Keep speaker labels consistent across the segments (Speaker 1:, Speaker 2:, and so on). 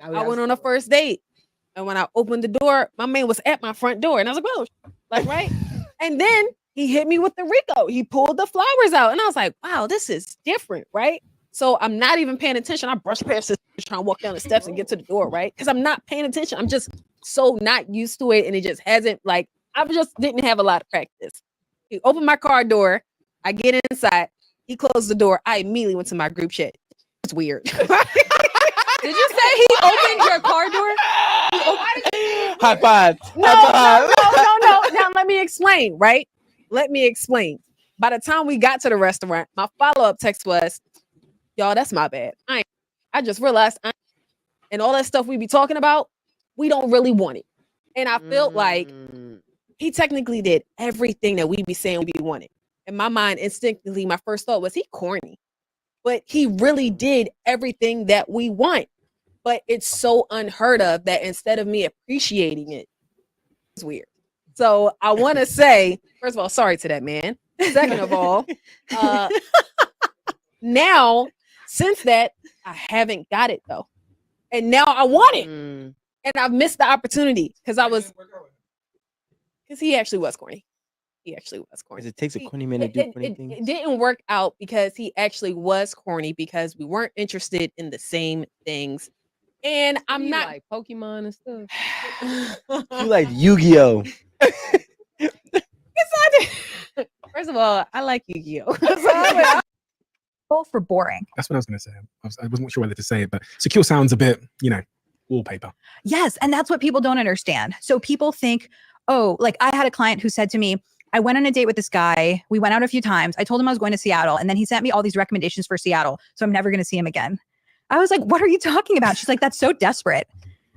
Speaker 1: I went on a first date. And when I opened the door, my man was at my front door. And I was like, oh, like, right? And then he hit me with the Rico. He pulled the flowers out. And I was like, wow, this is different, right? So I'm not even paying attention. I brush past this, trying to walk down the steps and get to the door, right? Because I'm not paying attention. I'm just so not used to it. And it just hasn't, like, I just didn't have a lot of practice. He opened my car door. I get inside. He closed the door. I immediately went to my group chat. It's weird.
Speaker 2: Did you say he opened your car door?
Speaker 3: High five.
Speaker 1: No. Now let me explain, right? Let me explain. By the time we got to the restaurant, my follow-up text was, y'all, that's my bad. I just realized and all that stuff we be talking about, we don't really want it. And I felt like he technically did everything that we be saying we wanted. In my mind, instinctively, my first thought was he corny. But he really did everything that we want. But it's so unheard of that instead of me appreciating it, it's weird. So I want to say, first of all, sorry to that man. Second of all, now, since that, I haven't got it though. And now I want it. And I've missed the opportunity because he actually was corny. He actually was corny.
Speaker 3: It takes a corny man to do corny things.
Speaker 1: It didn't work out because he actually was corny because we weren't interested in the same things. And I'm not
Speaker 2: like Pokemon and stuff.
Speaker 3: You like Yu-Gi-Oh.
Speaker 1: First of all, I like Yu-Gi-Oh.
Speaker 4: For boring.
Speaker 5: That's what I was going to say. I wasn't sure whether to say it, but secure sounds a bit, wallpaper.
Speaker 4: Yes, and that's what people don't understand. So people think, oh, like I had a client who said to me, I went on a date with this guy. We went out a few times. I told him I was going to Seattle, and then he sent me all these recommendations for Seattle, so I'm never going to see him again. I was like, what are you talking about? She's like, that's so desperate.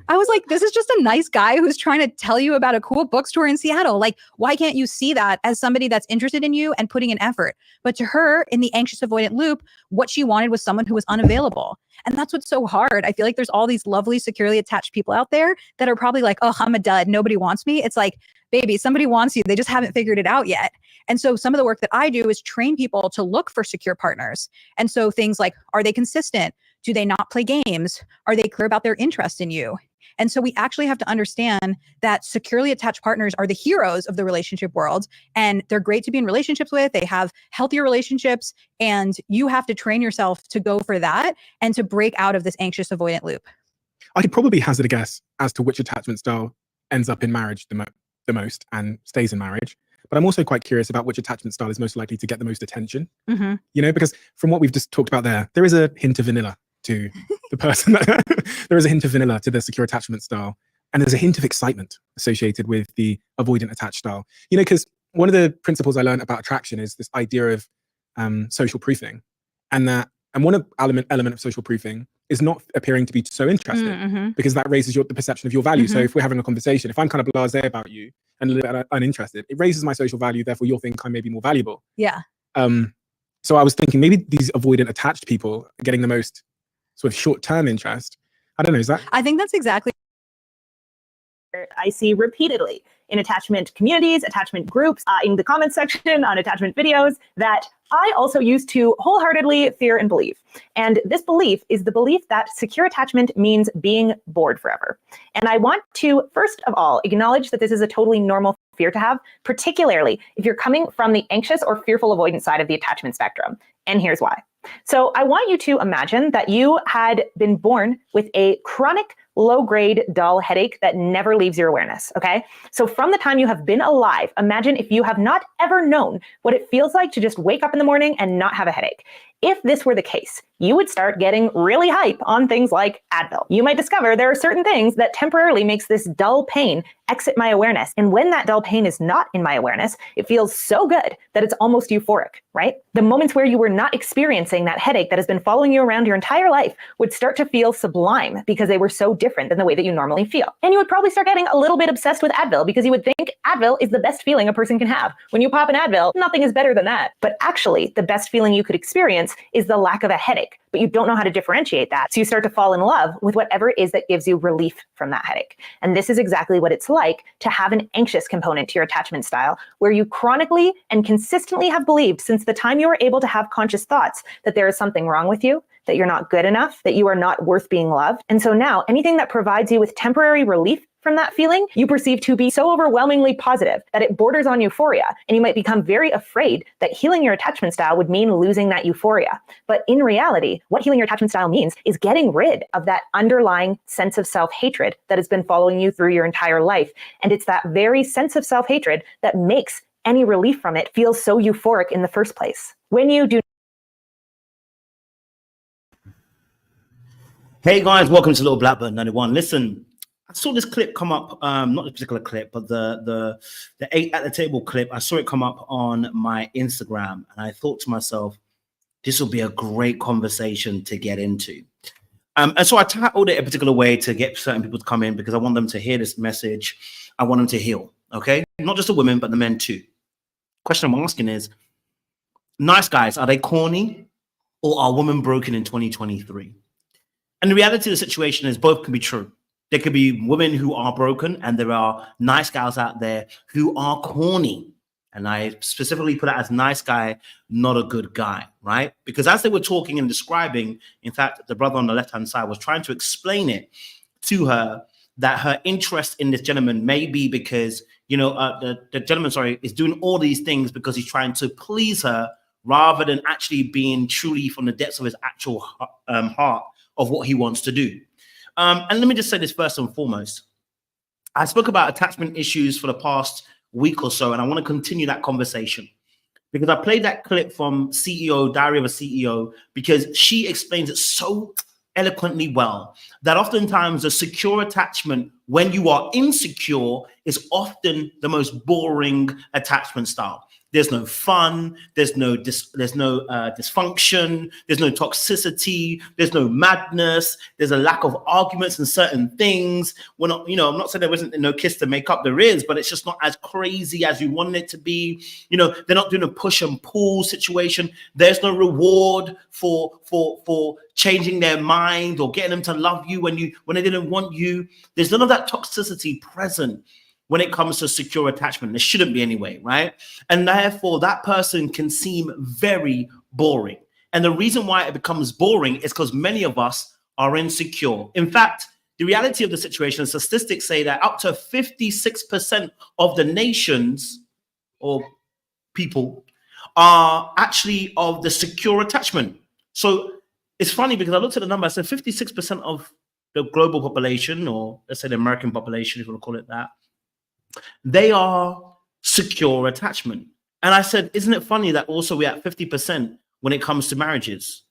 Speaker 4: I was like, this is just a nice guy who's trying to tell you about a cool bookstore in Seattle. Like, why can't you see that as somebody that's interested in you and putting in effort? But to her, in the anxious avoidant loop, what she wanted was someone who was unavailable. And that's what's so hard. I feel like there's all these lovely, securely attached people out there that are probably like, oh, I'm a dud. Nobody wants me. It's like, baby, somebody wants you. They just haven't figured it out yet. And so some of the work that I do is train people to look for secure partners. And so things like, are they consistent? Do they not play games? Are they clear about their interest in you? And so we actually have to understand that securely attached partners are the heroes of the relationship world, and they're great to be in relationships with. They have healthier relationships, and you have to train yourself to go for that and to break out of this anxious avoidant loop.
Speaker 5: I could probably hazard a guess as to which attachment style ends up in marriage the most and stays in marriage. But I'm also quite curious about which attachment style is most likely to get the most attention. Because from what we've just talked about there is a hint of vanilla to the person. There is a hint of vanilla to the secure attachment style. And there's a hint of excitement associated with the avoidant attached style. Because one of the principles I learned about attraction is this idea of social proofing. And one element of social proofing is not appearing to be so interested, because that raises the perception of your value. So if we're having a conversation, if I'm kind of blasé about you and a little bit uninterested, it raises my social value. Therefore, you'll think I may be more valuable.
Speaker 4: Yeah.
Speaker 5: So I was thinking maybe these avoidant attached people are getting the most sort of short-term interest. I don't know, is that?
Speaker 4: I think that's exactly.
Speaker 6: I see repeatedly in attachment communities, attachment groups, in the comments section on attachment videos, that I also used to wholeheartedly fear and believe. And this belief is the belief that secure attachment means being bored forever. And I want to, first of all, acknowledge that this is a totally normal fear to have, particularly if you're coming from the anxious or fearful avoidance side of the attachment spectrum. And here's why. So I want you to imagine that you had been born with a chronic, low-grade, dull headache that never leaves your awareness, okay? So from the time you have been alive, imagine if you have not ever known what it feels like to just wake up in the morning and not have a headache. If this were the case, you would start getting really hype on things like Advil. You might discover there are certain things that temporarily makes this dull pain exit my awareness. And when that dull pain is not in my awareness, it feels so good that it's almost euphoric, right? The moments where you were not experiencing that headache that has been following you around your entire life would start to feel sublime because they were so different than the way that you normally feel. And you would probably start getting a little bit obsessed with Advil because you would think Advil is the best feeling a person can have. When you pop an Advil, nothing is better than that. But actually, the best feeling you could experience is the lack of a headache, but you don't know how to differentiate that. So you start to fall in love with whatever it is that gives you relief from that headache. And this is exactly what it's like to have an anxious component to your attachment style, where you chronically and consistently have believed since the time you were able to have conscious thoughts that there is something wrong with you, that you're not good enough, that you are not worth being loved. And so now anything that provides you with temporary relief from that feeling, you perceive to be so overwhelmingly positive that it borders on euphoria. And you might become very afraid that healing your attachment style would mean losing that euphoria. But in reality, what healing your attachment style means is getting rid of that underlying sense of self-hatred that has been following you through your entire life. And it's that very sense of self-hatred that makes any relief from it feel so euphoric in the first place. When you do.
Speaker 7: Hey guys, welcome to Little Blackbird 91. Listen, I saw this clip come up, not this particular clip, but the 8 at the table clip. I saw it come up on my Instagram, and I thought to myself, this will be a great conversation to get into. And so I titled it a particular way to get certain people to come in, because I want them to hear this message. I want them to heal, okay? Not just the women, but the men too. Question I'm asking is, nice guys, are they corny, or are women broken in 2023? And the reality of the situation is both can be true. There could be women who are broken, and there are nice guys out there who are corny. And I specifically put it as nice guy, not a good guy, right? Because as they were talking and describing, in fact, the brother on the left-hand side was trying to explain it to her, that her interest in this gentleman may be because, you know, the gentleman, sorry, is doing all these things because he's trying to please her, rather than actually being truly from the depths of his actual heart of what he wants to do. And let me just say this first and foremost. I spoke about attachment issues for the past week or so, and I want to continue that conversation because I played that clip from CEO, Diary of a CEO, because she explains it so eloquently well that oftentimes a secure attachment, when you are insecure, is often the most boring attachment style. There's no fun, there's no dysfunction, there's no toxicity, there's no madness, there's a lack of arguments in certain things. We're not, you know, I'm not saying there isn't no kiss to make up, there is, but it's just not as crazy as you want it to be. You know, they're not doing a push and pull situation. There's no reward for changing their mind or getting them to love you when they didn't want you. There's none of that toxicity present when it comes to secure attachment. There shouldn't be anyway, right? And therefore, that person can seem very boring. And the reason why it becomes boring is because many of us are insecure. In fact, the reality of the situation, statistics say that up to 56% of the nations or people are actually of the secure attachment. So it's funny because I looked at the number, I said 56% of the global population, or let's say the American population, if you want to call it that, they are secure attachment. And I said, isn't it funny that also we're at 50% when it comes to marriages?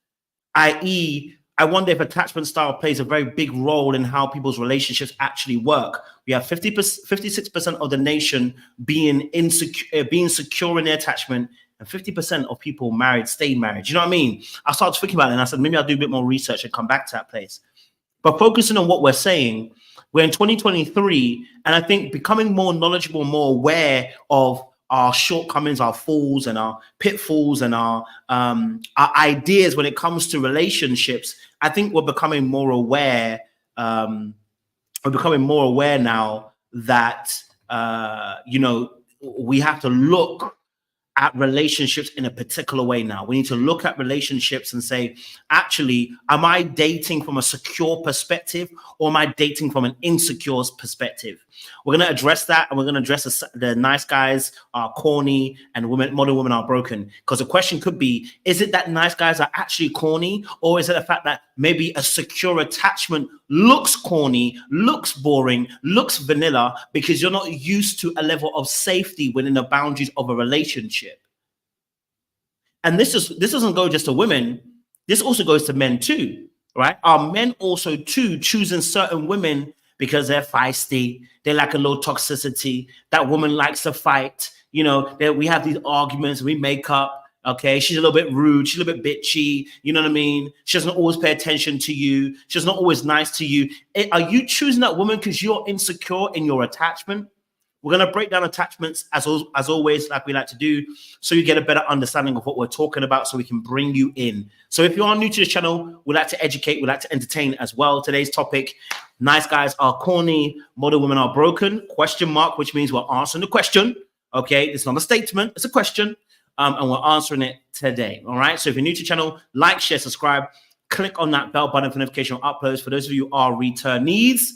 Speaker 7: i.e., I wonder if attachment style plays a very big role in how people's relationships actually work. We have 56% of the nation being insecure, being secure in their attachment, and 50% of people married stay married. You know what I mean? I started thinking about it, and I said, maybe I'll do a bit more research and come back to that place. But focusing on what we're saying, we're in 2023, and I think becoming more knowledgeable, more aware of our shortcomings, our falls and our pitfalls and our ideas when it comes to relationships, I think we're becoming more aware. We're becoming more aware now that, you know, we have to look at relationships in a particular way now. We need to look at relationships and say, actually, am I dating from a secure perspective, or am I dating from an insecure perspective? We're going to address that, and we're going to address the nice guys are corny and modern women are broken. Because the question could be, is it that nice guys are actually corny, or is it the fact that maybe a secure attachment looks corny, looks boring, looks vanilla, because you're not used to a level of safety within the boundaries of a relationship? And this doesn't go just to women. This also goes to men too, right? Are men also too choosing certain women because they're feisty, they lack a little toxicity, that woman likes to fight, you know, that we have these arguments, we make up, okay, she's a little bit rude, she's a little bit bitchy, you know what I mean? She doesn't always pay attention to you, she's not always nice to you. Are you choosing that woman because you're insecure in your attachment? We're going to break down attachments as always, like we like to do, so you get a better understanding of what we're talking about, so we can bring you in. So if you are new to this channel, we like to educate, we like to entertain as well. Today's topic, nice guys are corny, modern women are broken, question mark, which means we're answering the question. Okay, it's not a statement, it's a question, and we're answering it today. All right, so if you're new to the channel, like, share, subscribe. Click on that bell button for notification of uploads. For those of you who are returnees,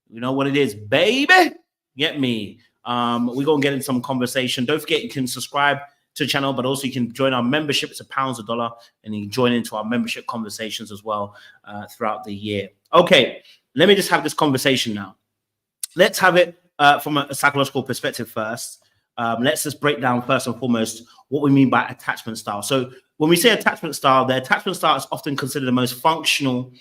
Speaker 7: you know what it is, baby. Get me. We're going to get in some conversation. Don't forget, you can subscribe to the channel, but also you can join our membership. It's £1, $1, and you can join into our membership conversations as well throughout the year. Okay, let me just have this conversation now. Let's have it from a psychological perspective first. Let's just break down first and foremost what we mean by attachment style. So when we say attachment style, the attachment style is often considered the most functional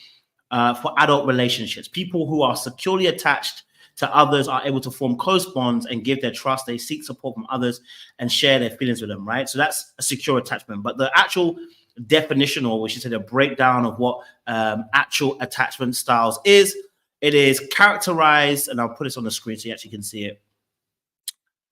Speaker 7: for adult relationships. People who are securely attached to others are able to form close bonds and give their trust. They seek support from others and share their feelings with them, right? So that's a secure attachment. But the actual definition, or we should say the breakdown of what actual attachment styles is, it is characterized, and I'll put this on the screen so you actually can see it.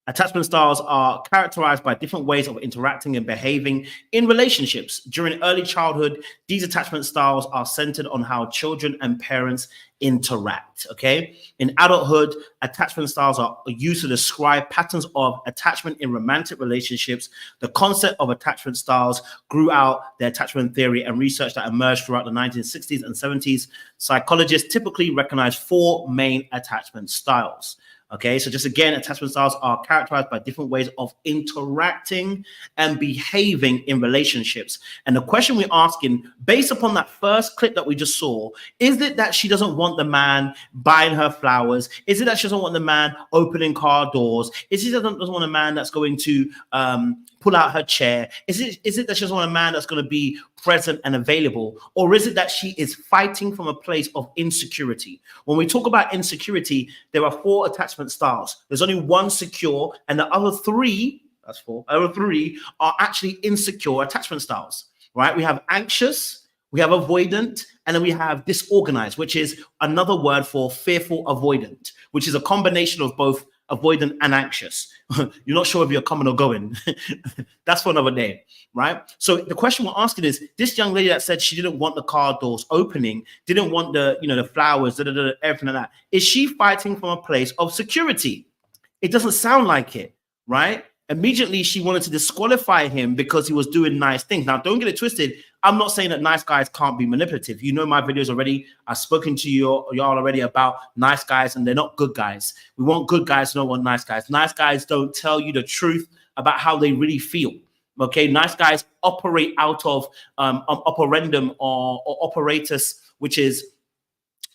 Speaker 7: Attachment styles are characterized by different ways of interacting and behaving in relationships. During early childhood, these attachment styles are centered on how children and parents interact, okay? In adulthood, attachment styles are used to describe patterns of attachment in romantic relationships. The concept of attachment styles grew out the attachment theory and research that emerged throughout the 1960s and 70s. Psychologists typically recognize 4 main attachment styles. Okay, so just again, attachment styles are characterized by different ways of interacting and behaving in relationships. And the question we're asking, based upon that first clip that we just saw, is it that she doesn't want the man buying her flowers? Is it that she doesn't want the man opening car doors? Is it that she doesn't want a man that's going to pull out her chair? Is it that she doesn't want a man that's going to be present and available? Or is it that she is fighting from a place of insecurity? When we talk about insecurity, there are 4 attachment styles. There's only one secure, and the other 3, that's 4, other 3 are actually insecure attachment styles, right? We have anxious, we have avoidant, and then we have disorganized, which is another word for fearful avoidant, which is a combination of both avoidant and anxious. You're not sure if you're coming or going. That's for another day, right? So the question we're asking is, this young lady that said she didn't want the car doors opening, didn't want the, the flowers, everything like that. Is she fighting from a place of security? It doesn't sound like it, right? Immediately, she wanted to disqualify him because he was doing nice things. Now, don't get it twisted. I'm not saying that nice guys can't be manipulative. You know my videos already. I've spoken to y'all already about nice guys, and they're not good guys. We want good guys, don't want nice guys. Nice guys don't tell you the truth about how they really feel. Okay, nice guys operate out of operandum or operatus, which is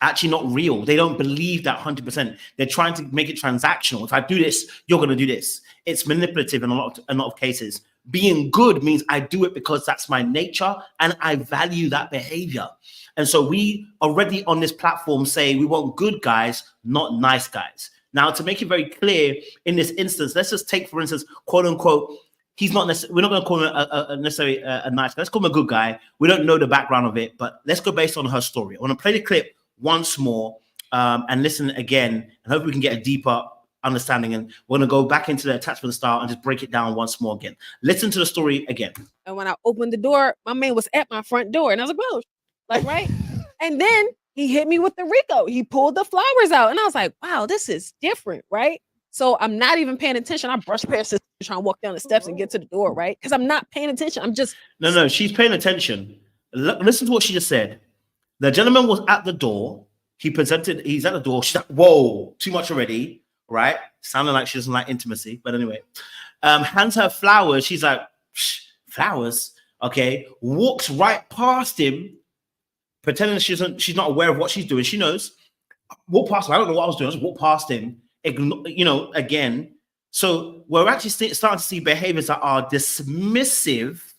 Speaker 7: actually not real. They don't believe that 100%. They're trying to make it transactional. If I do this, you're going to do this. It's manipulative in a lot of cases. Being good means I do it because that's my nature and I value that behavior. And so we already on this platform say we want good guys, not nice guys. Now, to make it very clear in this instance, let's just take, for instance, quote unquote, he's not necessarily, we're not going to call him necessarily a nice guy. Let's call him a good guy. We don't know the background of it, but let's go based on her story. I want to play the clip once more and listen again, and hopefully we can get a deeper understanding, and we're going to go back into the attachment style and just break it down once more again. Listen to the story again.
Speaker 1: And when I opened the door, my man was at my front door, and I was like, "Whoa!" Like, right? And then he hit me with the Rico. He pulled the flowers out, and I was like, "Wow, this is different, right?" So I'm not even paying attention. I brush past this, trying to walk down the steps and get to the door, right? Because I'm not paying attention. I'm just
Speaker 7: no. She's paying attention. Listen to what she just said. The gentleman was at the door. He's at the door. She's like, whoa, too much already, right? Sounding like she doesn't like intimacy. But anyway, hands her flowers. She's like, flowers? Okay. Walks right past him, pretending she's not aware of what she's doing. She knows. Walk past him. I don't know what I was doing. I just walked past him, again. So we're actually starting to see behaviors that are dismissive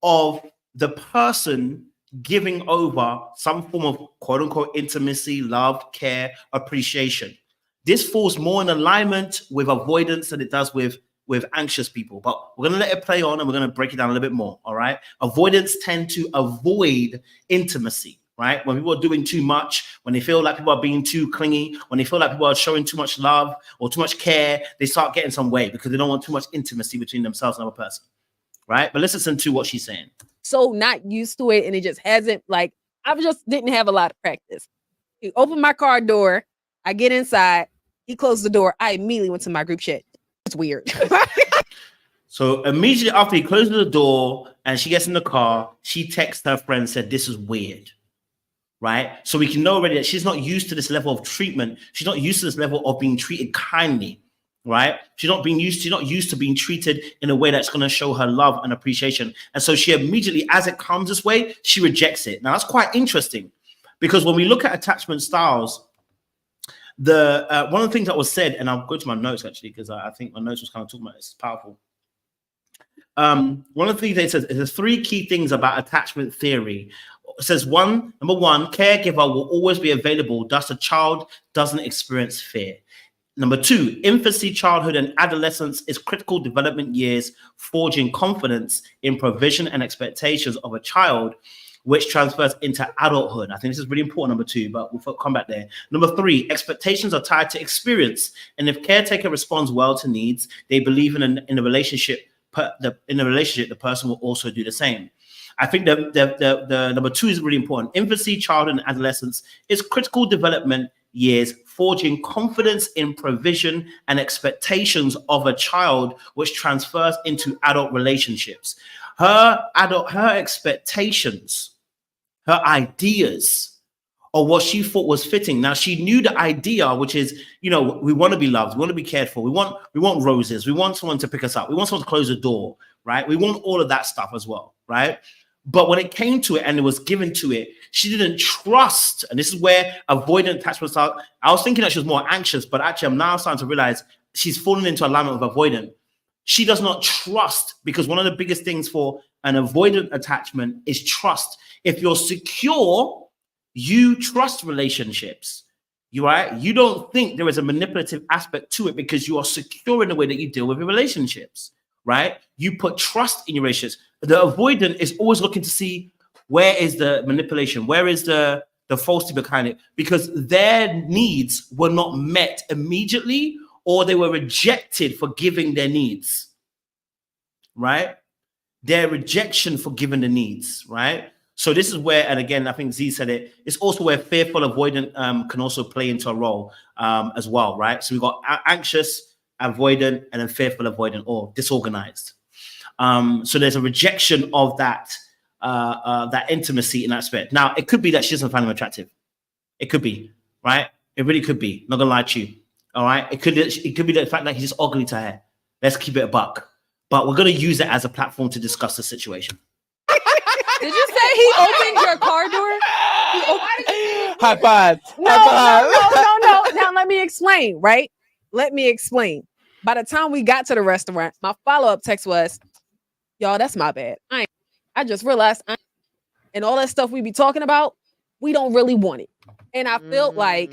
Speaker 7: of the person giving over some form of quote unquote intimacy, love, care, appreciation. This falls more in alignment with avoidance than it does with anxious people. But we're going to let it play on and we're going to break it down a little bit more. All right. Avoidance tend to avoid intimacy, right? When people are doing too much, when they feel like people are being too clingy, when they feel like people are showing too much love or too much care, they start getting some way because they don't want too much intimacy between themselves and another person. Right. But let's listen to what she's saying.
Speaker 1: so not used to it, and it just hasn't, like, I just didn't have a lot of practice. He opened my car door, I get inside, he closed the door, I immediately went to my group chat. It's weird.
Speaker 7: So immediately after he closes the door and she gets in the car, she texts her friend and said, this is weird. Right? So we can know already that she's not used to this level of treatment. She's not used to this level of being treated kindly. Right? She's not used to being treated in a way that's going to show her love and appreciation. And so she immediately, as it comes this way, she rejects it. Now that's quite interesting because when we look at attachment styles, one of the things that was said, and I'll go to my notes actually, because I think my notes was kind of talking about this. It's powerful. One of the things they said is there's 3 key things about attachment theory. It says number one, caregiver will always be available, thus the child doesn't experience fear. Number 2, infancy, childhood, and adolescence is critical development years, forging confidence in provision and expectations of a child, which transfers into adulthood. I think this is really important, number 2, but we'll come back there. Number 3, expectations are tied to experience. And if caretaker responds well to needs, they believe in a relationship. In a relationship, the person will also do the same. I think the number 2 is really important. Infancy, childhood, and adolescence is critical development years, forging confidence in provision and expectations of a child, which transfers into adult relationships. Her expectations, her ideas, or what she thought was fitting. Now she knew the idea, which is, we want to be loved, we want to be cared for, we want roses, we want someone to pick us up, we want someone to close the door, right? We want all of that stuff as well, right? But when it came to it and it was given to it, she didn't trust. And this is where avoidant attachment style. I was thinking that she was more anxious, but actually I'm now starting to realize she's fallen into alignment with avoidant. She does not trust, because one of the biggest things for an avoidant attachment is trust. If you're secure, you trust relationships. You don't think there is a manipulative aspect to it because you are secure in the way that you deal with your relationships, right? You put trust in your relationships. The avoidant is always looking to see, where is the manipulation? Where is the falsity behind it? Because their needs were not met immediately, or they were rejected for giving their needs, right? Their rejection for giving the needs, right? So this is where, and again, I think Z said it, it's also where fearful avoidant can also play into a role as well, right? So we've got anxious, avoidant, and then fearful avoidant, or disorganized. So there's a rejection of that intimacy in that aspect. Now, it could be that she doesn't find him attractive. It could be, right? It really could be. Not gonna lie to you. All right. It could be the fact that he's just ugly to her. Let's keep it a buck. But we're gonna use it as a platform to discuss the situation.
Speaker 2: Did you say he opened your car door?
Speaker 3: High five.
Speaker 1: No. Now let me explain, right? Let me explain. By the time we got to the restaurant, my follow-up text was, y'all, that's my bad. I just realized and all that stuff we be talking about, we don't really want it. And I felt like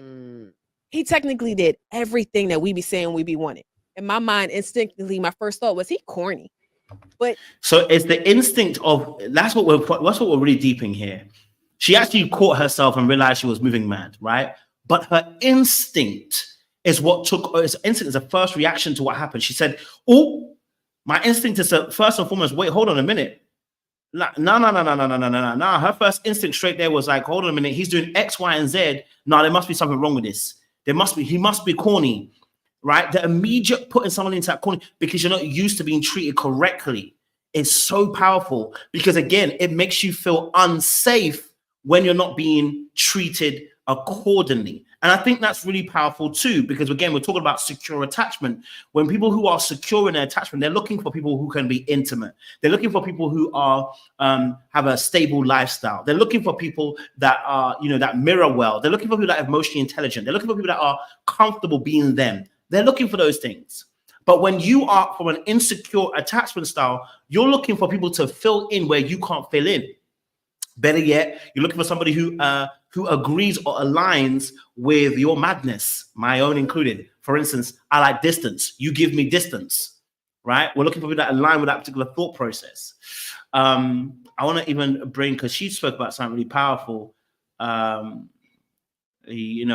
Speaker 1: he technically did everything that we be saying we be wanting. In my mind, instinctively, my first thought was, he corny. But
Speaker 7: so it's the instinct of, that's what we're really deep in here. She actually caught herself and realized she was moving mad, right? But her instinct is what instinct is the first reaction to what happened. She said, oh, my instinct is first and foremost, wait, hold on a minute. No. Her first instinct straight there was like, hold on a minute, he's doing X, Y, and Z. No, there must be something wrong with this. He must be corny, right? The immediate putting someone into that corny because you're not used to being treated correctly is so powerful, because again, it makes you feel unsafe when you're not being treated accordingly. And I think that's really powerful too, because again, we're talking about secure attachment. When people who are secure in their attachment, they're looking for people who can be intimate. They're looking for people who are have a stable lifestyle. They're looking for people that are, that mirror well. They're looking for people that are emotionally intelligent. They're looking for people that are comfortable being them. They're looking for those things. But when you are from an insecure attachment style, you're looking for people to fill in where you can't fill in. Better yet, you're looking for somebody who agrees or aligns with your madness, my own included. For instance, I like distance. You give me distance, right? We're looking for people that align with that particular thought process. I want to even bring, because she spoke about something really powerful, that she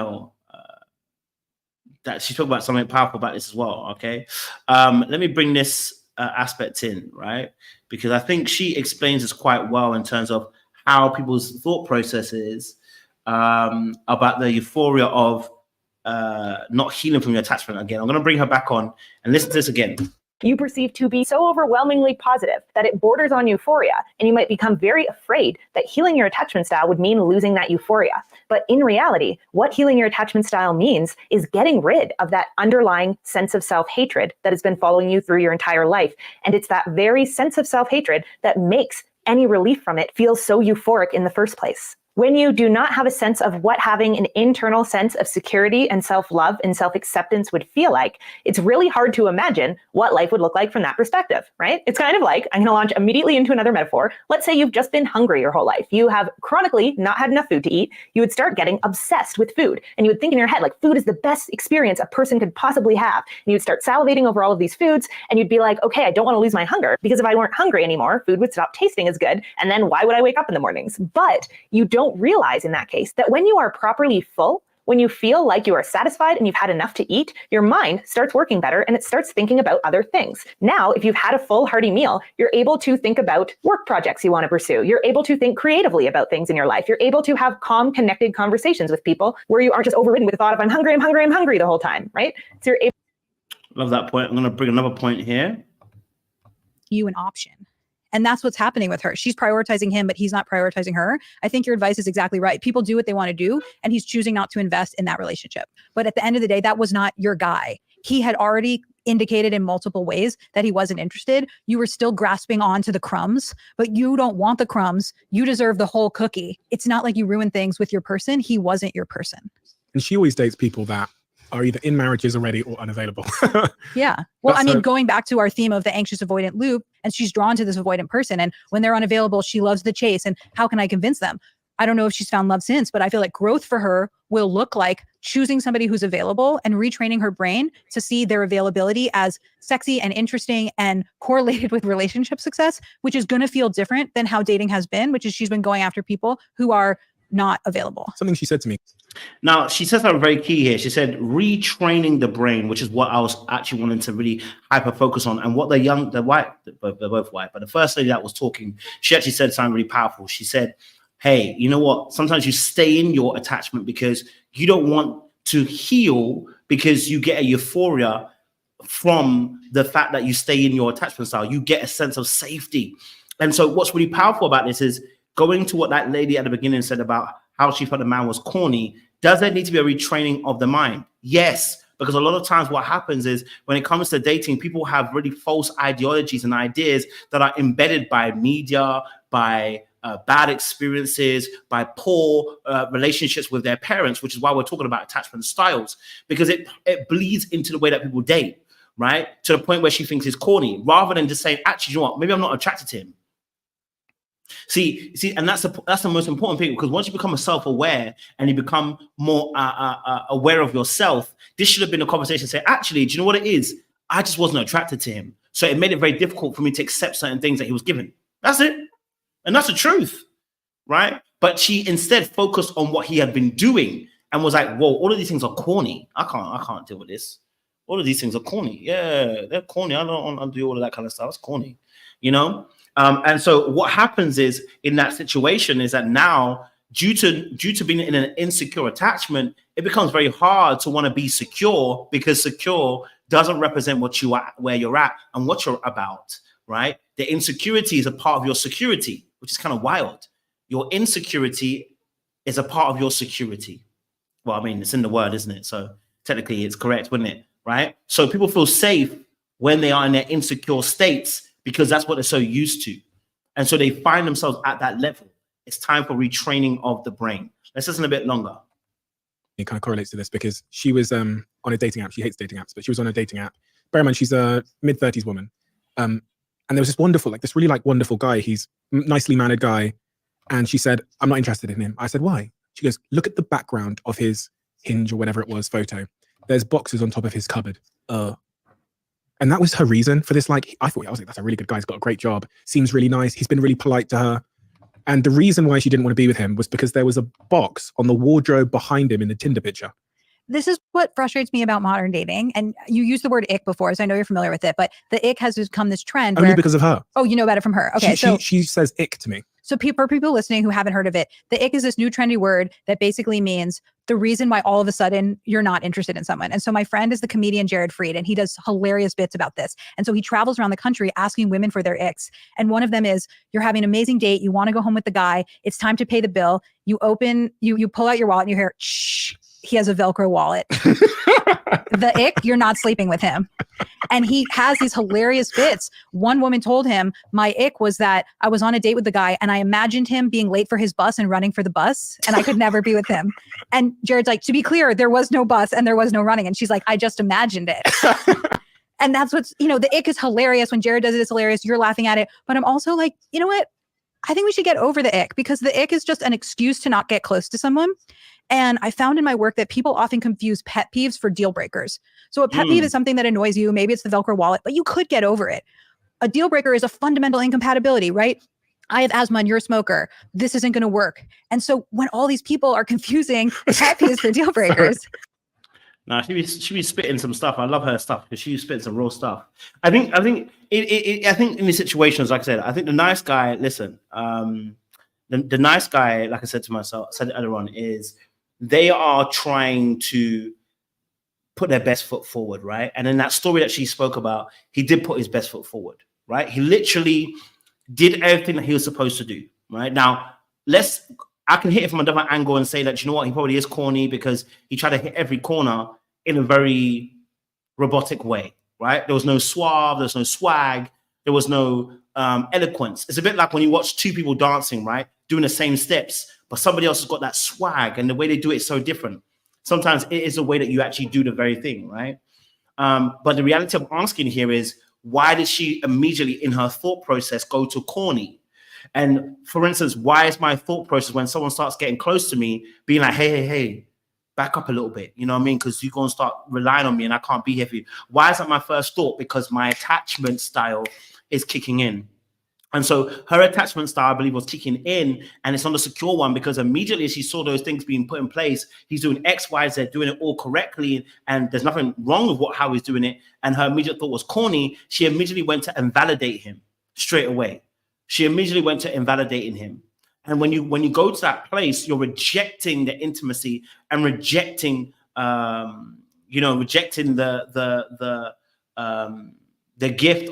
Speaker 7: spoke about something powerful about this as well, okay? Let me bring this aspect in, right? Because I think she explains this quite well in terms of how people's thought process is about the euphoria of not healing from your attachment. Again, I'm going to bring her back on and listen to this again.
Speaker 6: you perceive to be so overwhelmingly positive that it borders on euphoria, and you might become very afraid that healing your attachment style would mean losing that euphoria. But in reality, what healing your attachment style means is getting rid of that underlying sense of self-hatred that has been following you through your entire life. And it's that very sense of self-hatred that makes any relief from it feel so euphoric in the first place. When you do not have a sense of what having an internal sense of security and self-love and self-acceptance would feel like, it's really hard to imagine what life would look like from that perspective, right? It's kind of like, I'm going to launch immediately into another metaphor. Let's say you've just been hungry your whole life. You have chronically not had enough food to eat. You would start getting obsessed with food. And you would think in your head, like, food is the best experience a person could possibly have. And you'd start salivating over all of these foods. And you'd be like, okay, I don't want to lose my hunger, because if I weren't hungry anymore, food would stop tasting as good. And then why would I wake up in the mornings? But you don't realize in that case that when you are properly full, when you feel like you are satisfied and you've had enough to eat, your mind starts working better and it starts thinking about other things. Now, if you've had a full hearty meal, you're able to think about work projects you want to pursue. You're able to think creatively about things in your life. You're able to have calm, connected conversations with people where you aren't just overridden with the thought of I'm hungry, I'm hungry, I'm hungry the whole time, right? So you're able.
Speaker 7: Love that point. I'm going to bring another point here.
Speaker 4: You an option. And that's what's happening with her. She's prioritizing him, but he's not prioritizing her. I think your advice is exactly right. People do what they want to do, and he's choosing not to invest in that relationship. But at the end of the day, that was not your guy. He had already indicated in multiple ways that he wasn't interested. You were still grasping onto the crumbs, but you don't want the crumbs. You deserve the whole cookie. It's not like you ruin things with your person. He wasn't your person.
Speaker 5: And she always dates people that are either in marriages already or unavailable.
Speaker 4: Yeah. Well,
Speaker 5: That's
Speaker 4: I mean, going back to our theme of the anxious avoidant loop, and she's drawn to this avoidant person. And when they're unavailable, she loves the chase. And how can I convince them? I don't know if she's found love since, but I feel like growth for her will look like choosing somebody who's available and retraining her brain to see their availability as sexy and interesting and correlated with relationship success, which is going to feel different than how dating has been, which is she's been going after people who are not available.
Speaker 5: Something she said to me.
Speaker 7: Now, she says something very key here. She said retraining the brain, which is what I was actually wanting to really hyper focus on. And what they're both white, but the first lady that was talking, she actually said something really powerful. She said, hey, you know what? Sometimes you stay in your attachment because you don't want to heal, because you get a euphoria from the fact that you stay in your attachment style. You get a sense of safety. And so what's really powerful about this is going to what that lady at the beginning said about how she felt the man was corny. Does there need to be a retraining of the mind? Yes, because a lot of times what happens is when it comes to dating, people have really false ideologies and ideas that are embedded by media, by bad experiences, by poor relationships with their parents, which is why we're talking about attachment styles, because it bleeds into the way that people date, right? To the point where she thinks it's corny, rather than just saying, actually, you know what, maybe I'm not attracted to him. See, and that's the most important thing, because once you become self-aware and you become more aware of yourself, this should have been a conversation. Say, actually, do you know what it is? I just wasn't attracted to him, so it made it very difficult for me to accept certain things that he was given. That's it, and that's the truth, right? But she instead focused on what he had been doing and was like, "Whoa, all of these things are corny. I can't deal with this. All of these things are corny. Yeah, they're corny. I don't want to do all of that kind of stuff. It's corny, you know." And so what happens is in that situation is that now, due to being in an insecure attachment, it becomes very hard to want to be secure, because secure doesn't represent what you are, where you're at, and what you're about, right? The insecurity is a part of your security, which is kind of wild. Your insecurity is a part of your security. Well, I mean, it's in the word, isn't it? So technically it's correct, wouldn't it? Right? So people feel safe when they are in their insecure states, because that's what they're so used to. And so they find themselves at that level. It's time for retraining of the brain. Let's listen a bit longer.
Speaker 5: It kind of correlates to this because she was on a dating app. She hates dating apps, but she was on a dating app. Bear in mind, she's a mid-30s woman. And there was this wonderful guy. He's a nicely mannered guy. And she said, I'm not interested in him. I said, why? She goes, look at the background of his Hinge or whatever it was photo. There's boxes on top of his cupboard. And that was her reason for this. Like, I was like, that's a really good guy. He's got a great job. Seems really nice. He's been really polite to her. And the reason why she didn't want to be with him was because there was a box on the wardrobe behind him in the Tinder picture.
Speaker 4: This is what frustrates me about modern dating. And you used the word ick before, so I know you're familiar with it. But the ick has become this trend.
Speaker 5: Only because of her.
Speaker 4: Oh, you know about it from her. Okay,
Speaker 5: she says ick to me.
Speaker 4: So for people listening who haven't heard of it, the ick is this new trendy word that basically means the reason why all of a sudden you're not interested in someone. And so my friend is the comedian Jared Freed, and he does hilarious bits about this. And so he travels around the country asking women for their icks. And one of them is, you're having an amazing date, you want to go home with the guy, it's time to pay the bill. You pull out your wallet and you hear, shh, he has a Velcro wallet. The ick, you're not sleeping with him. And he has these hilarious bits. One woman told him, my ick was that I was on a date with the guy and I imagined him being late for his bus and running for the bus, and I could never be with him. And Jared's like, to be clear, there was no bus and there was no running. And she's like, I just imagined it. And that's what's, the ick is hilarious. When Jared does it, it's hilarious. You're laughing at it. But I'm also like, you know what? I think we should get over the ick, because the ick is just an excuse to not get close to someone. And I found in my work that people often confuse pet peeves for deal breakers. So a pet peeve is something that annoys you. Maybe it's the Velcro wallet, but you could get over it. A deal breaker is a fundamental incompatibility, right? I have asthma and you're a smoker. This isn't going to work. And so when all these people are confusing pet peeves for deal breakers.
Speaker 7: No, she be spitting some stuff. I love her stuff because she's spitting some raw stuff. I think in these situations, like I said, I think the nice guy, listen, the nice guy, like I said to myself, said it earlier on, is they are trying to put their best foot forward, right? And in that story that she spoke about, he did put his best foot forward, right? He literally did everything that he was supposed to do, right? Now, I can hit it from a different angle and say that, you know what, he probably is corny because he tried to hit every corner in a very robotic way, right? There was no suave, there was no swag, there was no eloquence. It's a bit like when you watch two people dancing, right? Doing the same steps, but somebody else has got that swag, and the way they do it is so different. Sometimes it is a way that you actually do the very thing, right? But the reality of asking here is, why did she immediately in her thought process go to corny? And for instance, why is my thought process when someone starts getting close to me being like, hey, back up a little bit, you know what I mean? Because you're going to start relying on me and I can't be here for you. Why is that my first thought? Because my attachment style is kicking in. And so her attachment style, I believe, was kicking in, and it's on the secure one, because immediately she saw those things being put in place. He's doing X, Y, Z, doing it all correctly, and there's nothing wrong with how he's doing it. And her immediate thought was corny. She immediately went to invalidate him straight away. She immediately went to invalidating him. And when you go to that place, you're rejecting the intimacy and rejecting, rejecting the gift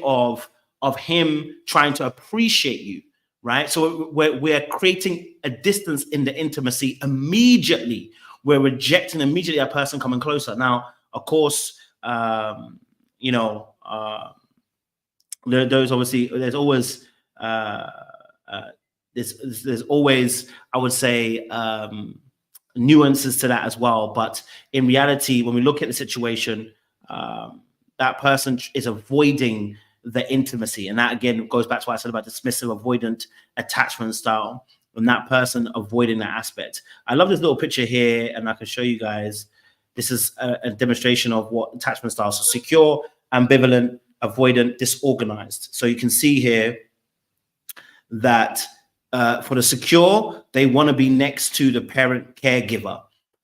Speaker 7: of him trying to appreciate you, right? So we're creating a distance in the intimacy immediately. We're rejecting immediately a person coming closer. Now, of course, there's obviously, there's always, there's always, I would say, nuances to that as well. But in reality, when we look at the situation, that person is avoiding the intimacy. And that, again, goes back to what I said about dismissive, avoidant attachment style, and that person avoiding that aspect. I love this little picture here, and I can show you guys. This is a demonstration of what attachment style. So secure, ambivalent, avoidant, disorganized. So you can see here that for the secure, they want to be next to the parent caregiver.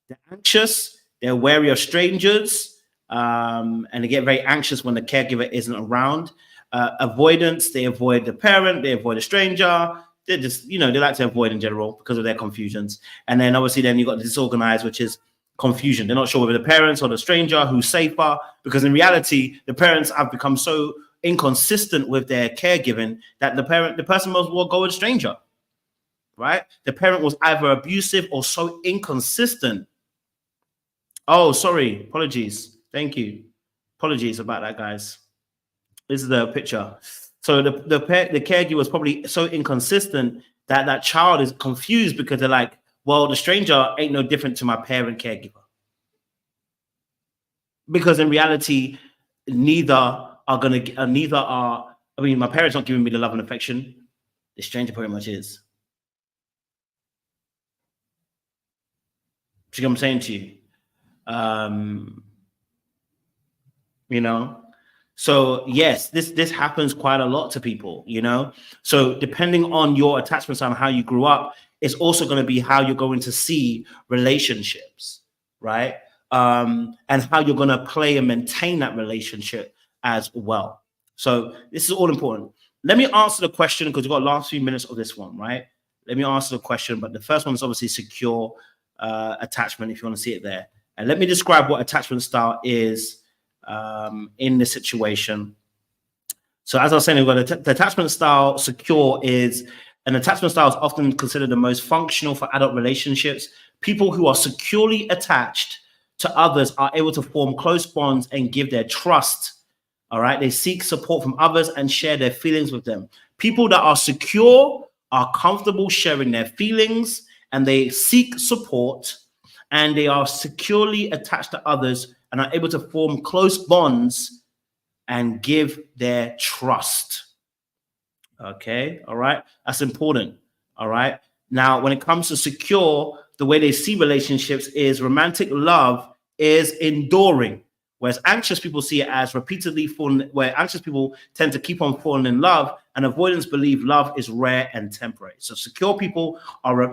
Speaker 7: They're anxious, they're wary of strangers, and they get very anxious when the caregiver isn't around. Avoidance, they avoid the parent, they avoid a stranger. They're just, they like to avoid in general because of their confusions. And then obviously then you've got the disorganized, which is confusion. They're not sure whether the parents or the stranger who's safer, because in reality, the parents have become so inconsistent with their caregiving that the person might as well go with a stranger, right? The parent was either abusive or so inconsistent. Oh, sorry, apologies. Thank you. Apologies about that, guys. This is the picture. So the caregiver was probably so inconsistent that that child is confused, because they're like, well, the stranger ain't no different to my parent caregiver. Because in reality, my parents not giving me the love and affection. The stranger pretty much is. See what I'm saying to you? So yes, this happens quite a lot to people, So depending on your attachment style and how you grew up, it's also going to be how you're going to see relationships, right? And how you're going to play and maintain that relationship as well. So this is all important. Let me answer the question, because we've got the last few minutes of this one, right? let me answer the question. But the first one is obviously secure attachment, if you want to see it there. And let me describe what attachment style is in this situation. So as I was saying, we've got the attachment style secure is an attachment style is often considered the most functional for adult relationships. People who are securely attached to others are able to form close bonds and give their trust. All right. They seek support from others and share their feelings with them. People that are secure are comfortable sharing their feelings and they seek support, and they are securely attached to others and are able to form close bonds and give their trust. Okay. All right. That's important. All right. Now, when it comes to secure, the way they see relationships is romantic love is enduring, whereas anxious people see it as repeatedly falling, where anxious people tend to keep on falling in love, and avoidance believe love is rare and temporary. So secure people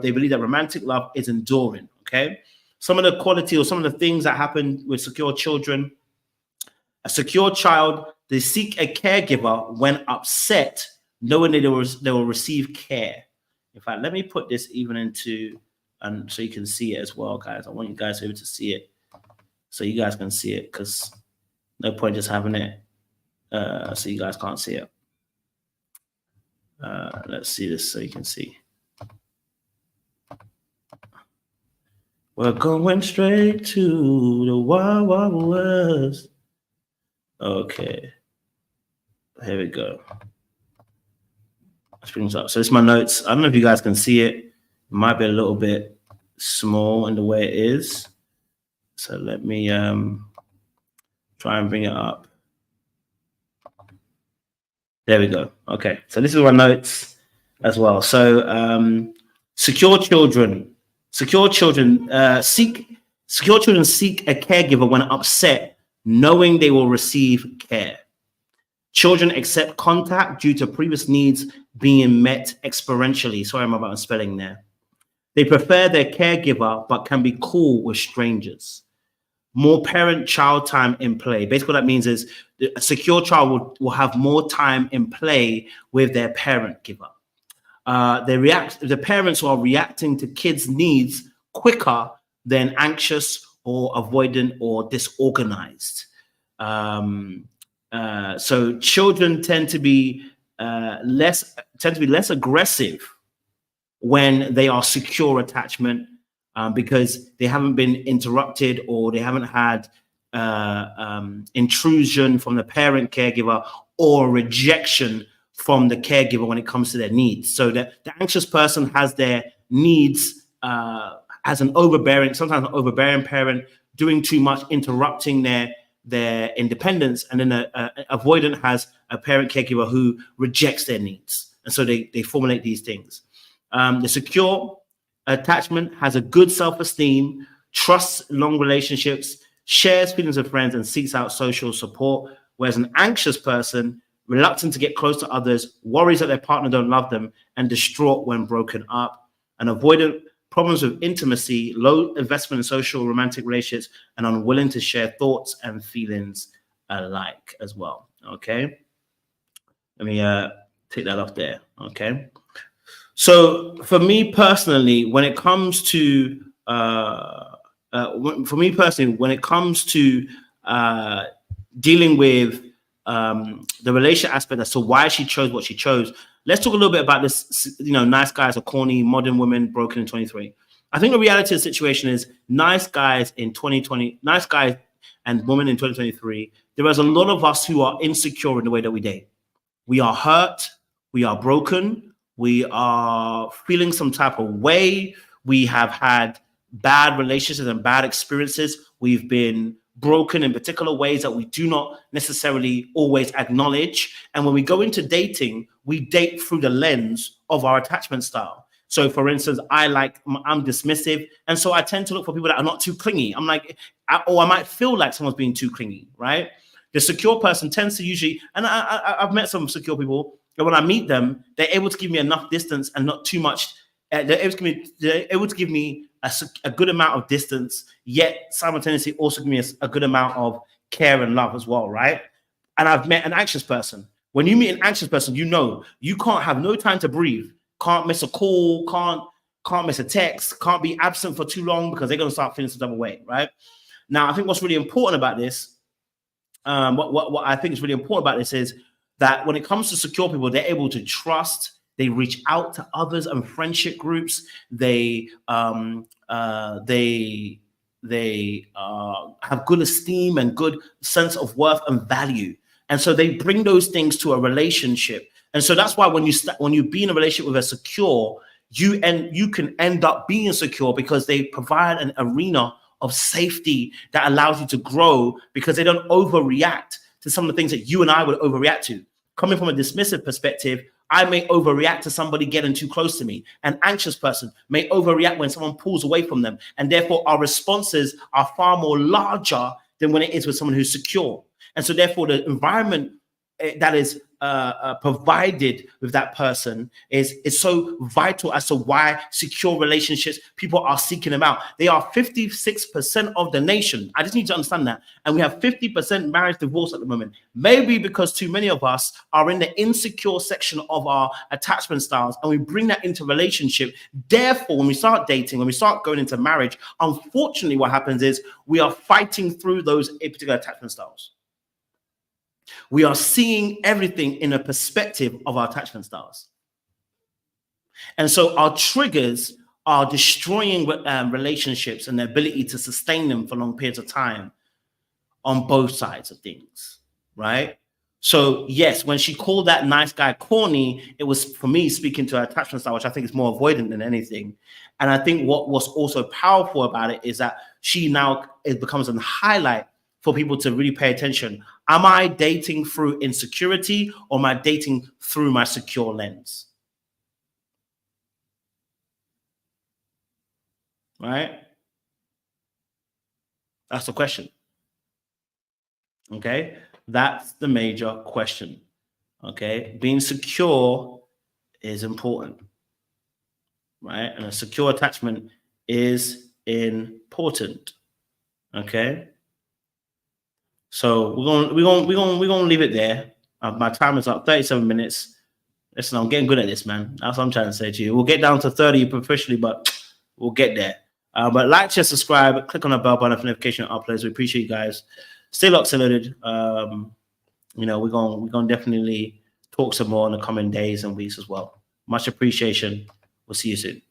Speaker 7: they believe that romantic love is enduring. Okay. Some of the quality or some of the things that happen with secure children: a secure child, they seek a caregiver when upset, knowing that they will receive care. In fact, let me put this even into, and so you can see it as well, guys. I want you guys to be able to see it, so you guys can see it, because no point just having it so you guys can't see it. Let's see this so you can see. We're going straight to the Wild Wild West. Okay, here we go. Let's bring this up. So this is my notes. I don't know if you guys can see it. It might be a little bit small in the way it is. So let me try and bring it up. There we go. Okay, so this is my notes as well. So secure children seek a caregiver when upset, knowing they will receive care. Children accept contact due to previous needs being met experientially. Sorry, I'm about spelling there. They prefer their caregiver, but can be cool with strangers. More parent-child time in play. Basically, what that means is a secure child will have more time in play with their parent giver. The parents are reacting to kids' needs quicker than anxious or avoidant or disorganized. So children tend to be less aggressive when they are secure attachment, because they haven't been interrupted or they haven't had intrusion from the parent caregiver or rejection from the caregiver when it comes to their needs. So the anxious person has their needs as sometimes an overbearing parent, doing too much, interrupting their independence, and then avoidant has a parent caregiver who rejects their needs, and so they formulate these things. The secure attachment has a good self-esteem, trusts long relationships, shares feelings with friends, and seeks out social support, whereas an anxious person, reluctant to get close to others, worries that their partner don't love them, and distraught when broken up. An avoidant, problems with intimacy, low investment in social romantic relationships, and unwilling to share thoughts and feelings alike as well. Okay, let me take that off there. Okay, so for me personally, when it comes to dealing with the relationship aspect as to why she chose what she chose, let's talk a little bit about this. Nice guys are corny, modern women broken in 23. I think the reality of the situation is nice guys and women in 2023, there is a lot of us who are insecure in the way that we date. We are hurt, we are broken, we are feeling some type of way, we have had bad relationships and bad experiences, we've been broken in particular ways that we do not necessarily always acknowledge. And when we go into dating, we date through the lens of our attachment style. So for instance, I'm dismissive. And so I tend to look for people that are not too clingy. I might feel like someone's being too clingy, right? The secure person tends to usually, and I've met some secure people, and when I meet them, they're able to give me enough distance and not too much. They're able to give me a good amount of distance, yet simultaneously also give me a good amount of care and love as well, right? And I've met an anxious person. When you meet an anxious person, you can't have no time to breathe can't miss a call, can't miss a text, can't be absent for too long because they're going to start feeling some type of way, right? Now, I think what's really important about this, what I think is really important about this is that when it comes to secure people, they're able to trust. They reach out to others and friendship groups. They have good esteem and good sense of worth and value, and so they bring those things to a relationship. And so that's why when you be in a relationship with a secure, you can end up being secure because they provide an arena of safety that allows you to grow because they don't overreact to some of the things that you and I would overreact to. Coming from a dismissive perspective, I may overreact to somebody getting too close to me. An anxious person may overreact when someone pulls away from them. And therefore, our responses are far more larger than when it is with someone who's secure. And so therefore, the environment that is provided with that person is so vital as to why secure relationships, people are seeking them out. They are 56% of the nation. I just need to understand that. And we have 50% marriage divorce at the moment. Maybe because too many of us are in the insecure section of our attachment styles and we bring that into relationship. Therefore, when we start dating, when we start going into marriage, unfortunately, what happens is we are fighting through those particular attachment styles. We are seeing everything in a perspective of our attachment styles. And so our triggers are destroying relationships and the ability to sustain them for long periods of time on both sides of things, right? So yes, when she called that nice guy corny, it was for me speaking to her attachment style, which I think is more avoidant than anything. And I think what was also powerful about it is that it becomes a highlight for people to really pay attention. Am I dating through insecurity or am I dating through my secure lens? Right? That's the question. Okay? That's the major question. Okay? Being secure is important. Right? And a secure attachment is important. Okay? So we're gonna leave it there. My time is up, 37 minutes. Listen, I'm getting good at this, man. That's what I'm trying to say to you. We'll get down to 30 professionally, but we'll get there. But like, share, subscribe, click on the bell button for notification uploads. We appreciate you guys. Stay locked, stay loaded. We're gonna definitely talk some more in the coming days and weeks as well. Much appreciation. We'll see you soon.